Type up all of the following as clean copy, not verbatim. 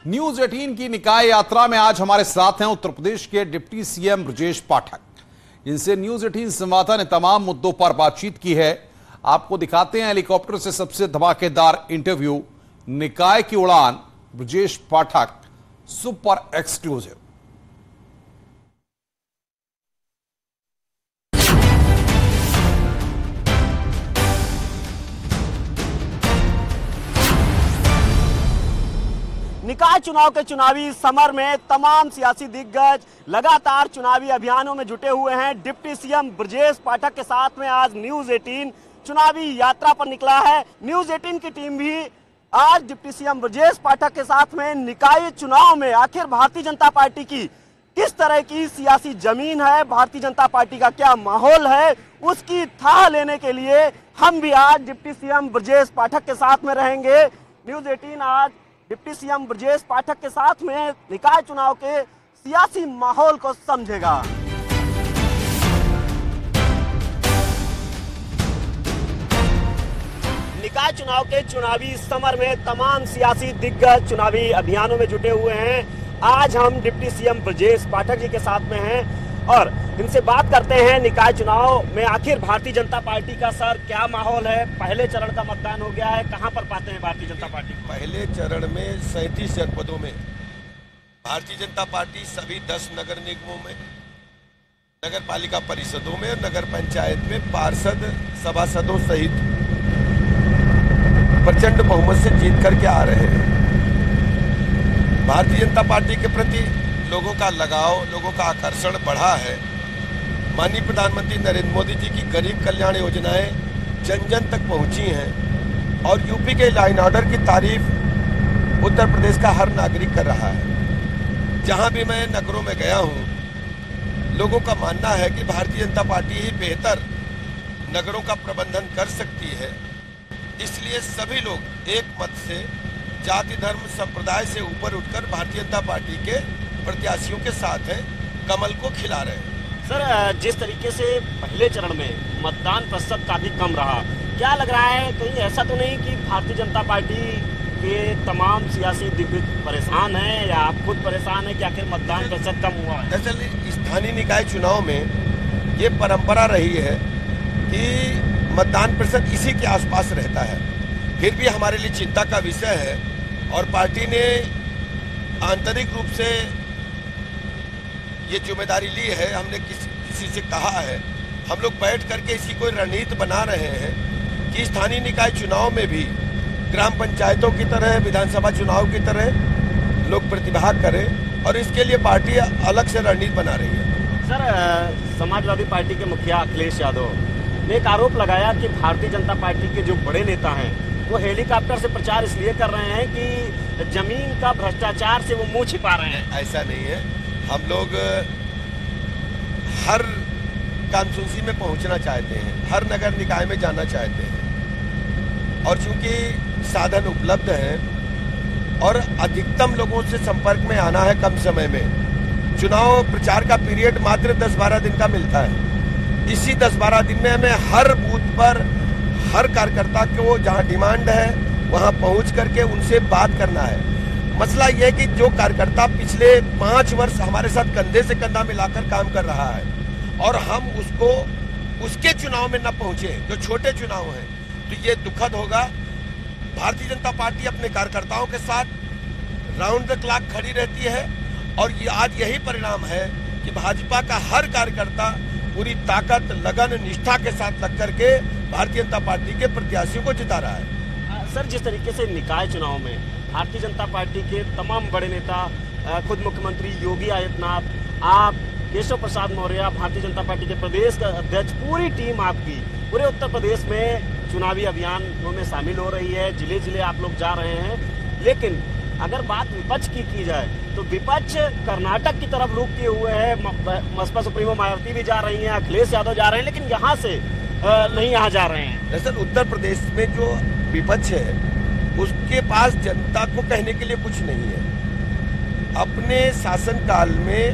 News 18 की निकाय यात्रा में आज हमारे साथ हैं उत्तर प्रदेश के डिप्टी सीएम ब्रजेश पाठक। इनसे न्यूज 18 संवाददाता ने तमाम मुद्दों पर बातचीत की है। आपको दिखाते हैं हेलीकॉप्टर से सबसे धमाकेदार इंटरव्यू, निकाय की उड़ान, ब्रजेश पाठक, सुपर एक्सक्लूसिव। निकाय चुनाव के चुनावी समर में तमाम सियासी दिग्गज लगातार चुनावी अभियानों में जुटे हुए हैं। डिप्टी सीएम ब्रजेश पाठक के साथ में आज न्यूज 18 चुनावी यात्रा पर निकला है। न्यूज 18 की टीम भी आज डिप्टी सीएम ब्रजेश पाठक के साथ में निकाय चुनाव में आखिर भारतीय जनता पार्टी की किस तरह की सियासी जमीन है, भारतीय जनता पार्टी का क्या माहौल है, उसकी थाह लेने के लिए हम भी आज डिप्टी सीएम ब्रजेश पाठक के साथ में रहेंगे। न्यूज 18 आज डिप्टी सीएम ब्रजेश पाठक के साथ में निकाय चुनाव के सियासी माहौल को समझेगा। निकाय चुनाव के चुनावी समर में तमाम सियासी दिग्गज चुनावी अभियानों में जुटे हुए हैं। आज हम डिप्टी सीएम ब्रजेश पाठक जी के साथ में हैं और इनसे बात करते हैं निकाय चुनाव में आखिर भारतीय जनता पार्टी का सर क्या माहौल है। पहले चरण का मतदान हो गया है, कहां पर पाते हैं भारतीय जनता पार्टी? पहले चरण में 37 जनपदों में भारतीय जनता पार्टी सभी 10 नगर निगमों में, नगर पालिका परिषदों में और नगर पंचायत में पार्षद सभासदों सहित प्रचंड बहुमत से जीत करके आ रहे हैं। भारतीय जनता पार्टी के प्रति लोगों का लगाव, लोगों का आकर्षण बढ़ा है। माननीय प्रधानमंत्री नरेंद्र मोदी जी की गरीब कल्याण योजनाएं जन जन तक पहुंची हैं और यूपी के लॉ एंड ऑर्डर की तारीफ उत्तर प्रदेश का हर नागरिक कर रहा है। जहां भी मैं नगरों में गया हूं, लोगों का मानना है कि भारतीय जनता पार्टी ही बेहतर नगरों का प्रबंधन कर सकती है। इसलिए सभी लोग एक मत से, जाति धर्म संप्रदाय से ऊपर उठकर भारतीय जनता पार्टी के प्रत्याशियों के साथ हैं, कमल को खिला रहे हैं। सर, जिस तरीके से पहले चरण में मतदान प्रतिशत काफी कम रहा, क्या लग रहा है कहीं ऐसा तो नहीं कि भारतीय जनता पार्टी के तमाम सियासी दिग्गज परेशान हैं या आप खुद परेशान हैं कि आखिर मतदान प्रतिशत कम हुआ है? दरअसल स्थानीय निकाय चुनाव में ये परंपरा रही है कि मतदान प्रतिशत इसी के आसपास रहता है। फिर भी हमारे लिए चिंता का विषय है और पार्टी ने आंतरिक रूप से ये जिम्मेदारी ली है। हमने किसी से कहा है, हम लोग बैठ करके इसकी कोई रणनीति बना रहे हैं कि स्थानीय निकाय चुनाव में भी ग्राम पंचायतों की तरह, विधानसभा चुनाव की तरह लोग प्रतिभाग करें और इसके लिए पार्टी अलग से रणनीति बना रही है। सर, समाजवादी पार्टी के मुखिया अखिलेश यादव ने एक आरोप लगाया कि भारतीय जनता पार्टी के जो बड़े नेता हैं वो हेलीकॉप्टर से प्रचार इसलिए कर रहे हैं कि जमीन का भ्रष्टाचार से वो मुंह छिपा रहे हैं। ऐसा नहीं है, हम लोग हर कॉन्स्टिट्यूंसी में पहुंचना चाहते हैं, हर नगर निकाय में जाना चाहते हैं और चूंकि साधन उपलब्ध हैं और अधिकतम लोगों से संपर्क में आना है कम समय में। चुनाव प्रचार का पीरियड मात्र 10-12 दिन का मिलता है। इसी 10-12 दिन में हमें हर बूथ पर हर कार्यकर्ता को जहां डिमांड है वहां पहुंच करके उनसे बात करना है। मसला यह है कि जो कार्यकर्ता पिछले 5 वर्ष हमारे साथ कंधे से कंधा मिलाकर काम कर रहा है और हम उसको उसके चुनाव में न पहुंचे, जो छोटे चुनाव हैं, तो ये दुखद होगा। भारतीय जनता पार्टी अपने कार्यकर्ताओं के साथ राउंड द क्लॉक खड़ी रहती है और ये आज यही परिणाम है कि भाजपा का हर कार्यकर्ता पूरी ताकत, लगन, निष्ठा के साथ लग करके भारतीय जनता पार्टी के प्रत्याशियों को जिता रहा है। सर, जिस तरीके से निकाय चुनाव में भारतीय जनता पार्टी के तमाम बड़े नेता, खुद मुख्यमंत्री योगी आदित्यनाथ, आप, केशव प्रसाद मौर्य, भारतीय जनता पार्टी के प्रदेश का अध्यक्ष, पूरी टीम आपकी पूरे उत्तर प्रदेश में चुनावी अभियानों में शामिल हो रही है। जिले जिले आप लोग जा रहे हैं। लेकिन अगर बात विपक्ष की जाए तो विपक्ष कर्नाटक की तरफ रुख किए हुए है। बसपा सुप्रीमो मायावती भी जा रही हैं, अखिलेश यादव जा रहे हैं, लेकिन यहाँ से नहीं यहाँ जा रहे हैं। दरअसल उत्तर प्रदेश में जो विपक्ष है उसके पास जनता को कहने के लिए कुछ नहीं है। अपने शासनकाल में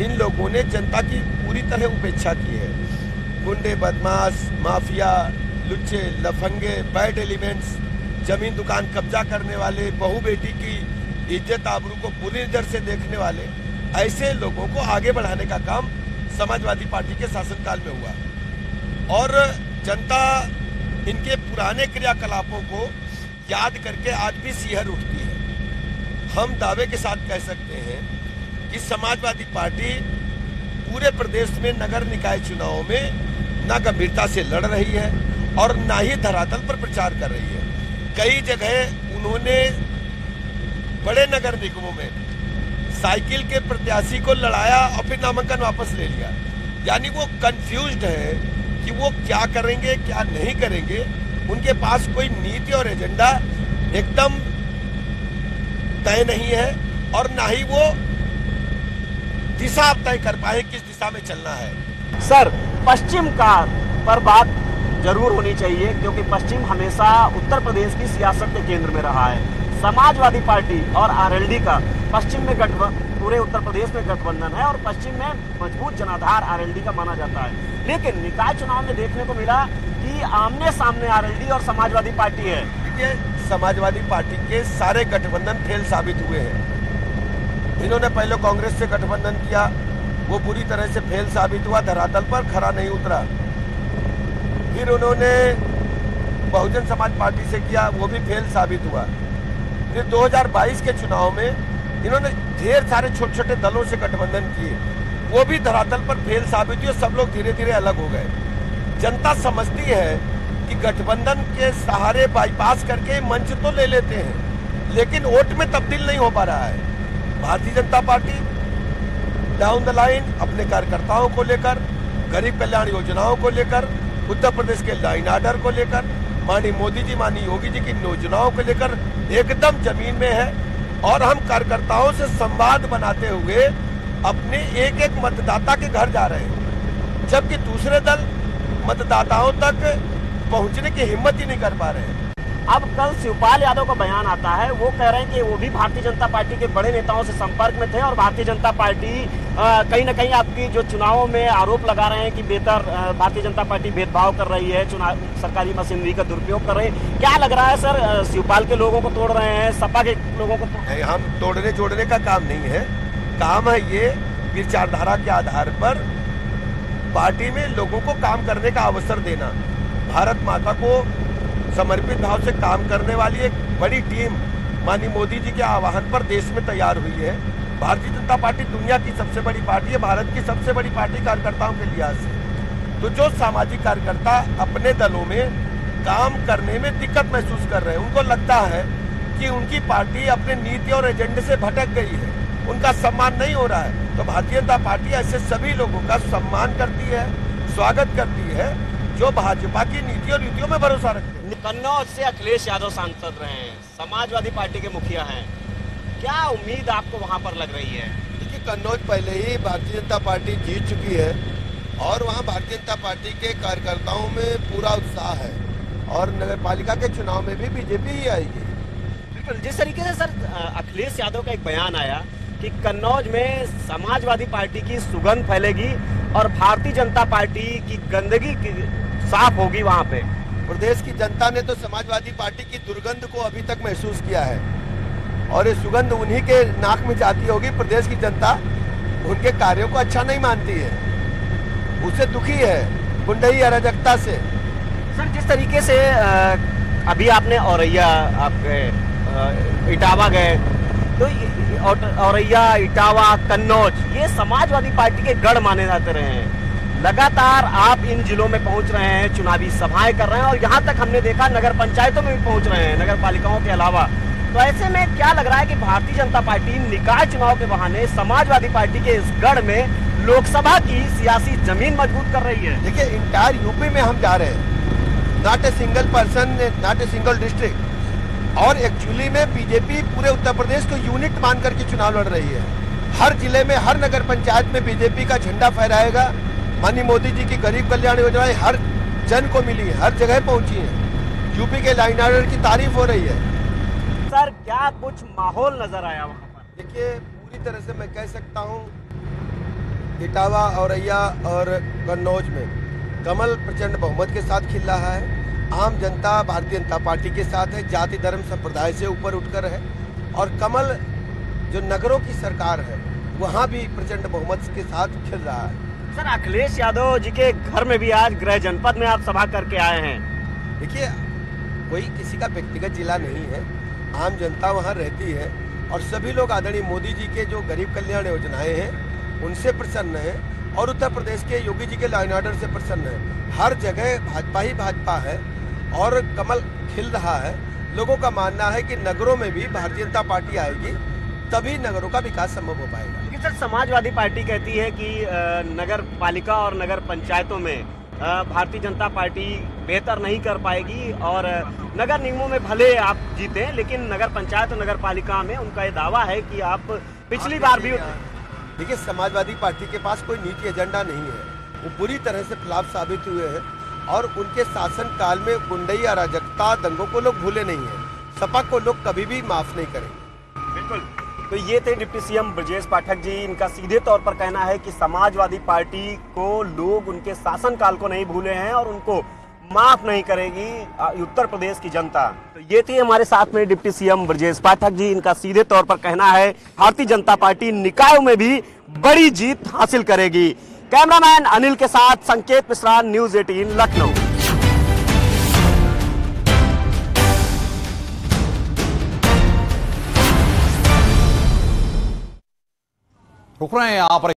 इन लोगों ने जनता की पूरी तरह उपेक्षा की है। गुंडे, बदमाश, माफिया, लुच्चे, लफंगे, बैड एलिमेंट्स जमीन दुकान कब्जा करने वाले, बहू बेटी की इज्जत आबरू को बुरी नजर से देखने वाले, ऐसे लोगों को आगे बढ़ाने का काम समाजवादी पार्टी के शासनकाल में हुआ और जनता इनके पुराने क्रियाकलापों को याद करके आज भी सिहर उठती है। हम दावे के साथ कह सकते हैं कि समाजवादी पार्टी पूरे प्रदेश में नगर निकाय चुनावों में न गंभीरता से लड़ रही है और न ही धरातल पर प्रचार कर रही है। कई जगह उन्होंने बड़े नगर निगमों में साइकिल के प्रत्याशी को लड़ाया और फिर नामांकन वापस ले लिया। यानी वो कंफ्यूज्ड है कि वो क्या करेंगे क्या नहीं करेंगे। उनके पास कोई नीति और एजेंडा एकदम तय नहीं है और ना ही वो दिशा तय कर पाए किस दिशा में चलना है। सर, पश्चिम का पर बात जरूर होनी चाहिए क्योंकि पश्चिम हमेशा उत्तर प्रदेश की सियासत के केंद्र में रहा है। समाजवादी पार्टी और आरएलडी का पश्चिम में पूरे उत्तर प्रदेश में गठबंधन है और पश्चिम में मजबूत जनाधार आरएलडी का माना जाता है। लेकिन निकाय चुनाव में देखने को मिला कि आमने सामने आरएलडी और समाजवादी पार्टी है। देखिए, समाजवादी पार्टी के सारे गठबंधन फेल साबित हुए हैं। इन्होंने पहले कांग्रेस से गठबंधन किया, वो पूरी तरह से फेल साबित हुआ, धरातल पर खरा नहीं उतरा। फिर उन्होंने बहुजन समाज पार्टी से किया, वो भी फेल साबित हुआ। फिर 2022 के चुनाव में इन्होंने ढेर सारे छोटे छोटे दलों से गठबंधन किए, वो भी धरातल पर फेल साबित हुए। सब लोग धीरे धीरे अलग हो गए। जनता समझती है कि गठबंधन के सहारे बाईपास करके मंच तो ले लेते हैं लेकिन वोट में तब्दील नहीं हो पा रहा है। Bharatiya Janata party down the line अपने कार्यकर्ताओं को लेकर, गरीब कल्याण योजनाओं को लेकर, उत्तर प्रदेश के लाइन आर्डर को लेकर, माननीय मोदी जी माननीय योगी जी की योजनाओं को लेकर एकदम जमीन में है और हम कार्यकर्ताओं से संवाद बनाते हुए अपने एक एक मतदाता के घर जा रहे हैं, जबकि दूसरे दल मतदाताओं तक पहुंचने की हिम्मत ही नहीं कर पा रहे हैं। अब कल शिवपाल यादव का बयान आता है, वो कह रहे हैं कि वो भी भारतीय जनता पार्टी के बड़े नेताओं से संपर्क में थे और भारतीय जनता पार्टी कहीं ना कहीं आपकी जो चुनावों में आरोप लगा रहे हैं कि बेहतर भारतीय जनता पार्टी भेदभाव कर रही है, चुनाव सरकारी मशीनरी का दुरुपयोग कर रही है। क्या लग रहा है सर, शिवपाल के लोगों को तोड़ रहे हैं, सपा के लोगों को? हम तोड़ने जोड़ने का काम नहीं है, काम है ये विचारधारा के आधार पर पार्टी में लोगों को काम करने का अवसर देना। भारत माता को समर्पित भाव से काम करने वाली एक बड़ी टीम माननीय मोदी जी के आह्वान पर देश में तैयार हुई है। भारतीय जनता पार्टी दुनिया की सबसे बड़ी पार्टी है, भारत की सबसे बड़ी पार्टी कार्यकर्ताओं के लिहाज से। तो जो सामाजिक कार्यकर्ता अपने दलों में काम करने में दिक्कत महसूस कर रहे हैं, उनको लगता है कि उनकी पार्टी अपने नीति और एजेंडे से भटक गई है, उनका सम्मान नहीं हो रहा है, तो भारतीय जनता पार्टी ऐसे सभी लोगों का सम्मान करती है, स्वागत करती है जो भाजपा की नीति और नीतियों में भरोसा रखते हैं। कन्नौज से अखिलेश यादव सांसद रहे हैं, समाजवादी पार्टी के मुखिया हैं, क्या उम्मीद आपको वहां पर लग रही है? देखिए, कन्नौज पहले ही भारतीय जनता पार्टी जीत चुकी है और वहां भारतीय जनता पार्टी के कार्यकर्ताओं में पूरा उत्साह है और नगर पालिका के चुनाव में भी बीजेपी ही आएगी। बिल्कुल, जिस तरीके से सर अखिलेश यादव का एक बयान आया कि कन्नौज में समाजवादी पार्टी की सुगंध फैलेगी और भारतीय जनता पार्टी की गंदगी साफ होगी वहां पे। प्रदेश की जनता ने तो समाजवादी पार्टी की दुर्गंध को अभी तक महसूस किया है और ये सुगंध उन्हीं के नाक में जाती होगी। प्रदेश की जनता उनके कार्यों को अच्छा नहीं मानती है, उससे दुखी है, गुंडई अराजकता से। सर, जिस तरीके से अभी आपने औरैया, आप गए, इटावा गए, तो औरैया, इटावा, कन्नौज ये समाजवादी पार्टी के गढ़ माने जाते रहे हैं। लगातार आप इन जिलों में पहुंच रहे हैं, चुनावी सभाएं कर रहे हैं और यहाँ तक हमने देखा नगर पंचायतों में भी पहुंच रहे हैं, नगर पालिकाओं के अलावा। तो ऐसे में क्या लग रहा है कि भारतीय जनता पार्टी निकाय चुनाव के बहाने समाजवादी पार्टी के इस गढ़ में लोकसभा की सियासी जमीन मजबूत कर रही है? देखिए, इंटायर यूपी में हम जा रहे हैं, not a single person, not a single district. और एक्चुअली में बीजेपी पूरे उत्तर प्रदेश को यूनिट मान करके चुनाव लड़ रही है। हर जिले में, हर नगर पंचायत में बीजेपी का झंडा फहराएगा। माननीय मोदी जी की गरीब कल्याण योजनाएं हर जन को मिली है, हर जगह पहुंची है। यूपी के लाइन आर्डर की तारीफ हो रही है। सर, क्या कुछ माहौल नजर आया वहां पर? देखिए, पूरी तरह से मैं कह सकता हूं इटावा, औरैया और कन्नौज में कमल प्रचंड बहुमत के साथ खिल रहा है। आम जनता भारतीय जनता पार्टी के साथ है, जाति धर्म संप्रदाय से ऊपर उठकर है। और कमल जो नगरों की सरकार है वहां भी प्रचंड बहुमत के साथ खिल रहा है। सर, अखिलेश यादव जी के घर में भी आज गृह जनपद में आप सभा करके आए हैं। देखिए, कोई किसी का व्यक्तिगत जिला नहीं है, आम जनता वहां रहती है और सभी लोग आदरणीय मोदी जी के जो गरीब कल्याण योजनाएं हैं उनसे प्रसन्न है और उत्तर प्रदेश के योगी जी के लॉ एंड ऑर्डर से प्रसन्न है। हर जगह भाजपा ही भाजपा है और कमल खिल रहा है। लोगों का मानना है कि नगरों में भी भारतीय जनता पार्टी आएगी तभी नगरों का विकास संभव हो पाएगा। लेकिन सर, समाजवादी पार्टी कहती है कि नगर पालिका और नगर पंचायतों में भारतीय जनता पार्टी बेहतर नहीं कर पाएगी और नगर निगमों में भले आप जीते लेकिन नगर पंचायत और नगर पालिका में उनका ये दावा है कि आप पिछली बार भी। देखिए, समाजवादी पार्टी के पास कोई नीति एजेंडा नहीं है, वो पूरी तरह से फ्लॉप साबित हुए हैं और उनके शासन काल में गुंडई अराजकता दंगों को लोग भूले नहीं है। सपा को लोग कभी भी माफ नहीं करेंगे। बिल्कुल। तो ये थे डिप्टी सीएम ब्रजेश पाठक जी। इनका सीधे तौर पर कहना है कि समाजवादी पार्टी को लोग उनके शासनकाल को नहीं भूले हैं और उनको माफ नहीं करेगी उत्तर प्रदेश की जनता। तो ये थे हमारे साथ में डिप्टी सीएम ब्रजेश पाठक जी। इनका सीधे तौर पर कहना है भारतीय जनता पार्टी निकायों में भी बड़ी जीत हासिल करेगी। कैमरामैन अनिल के साथ संकेत मिश्रा, न्यूज़ 18 लखनऊ। रुक रहे हैं यहाँ पर।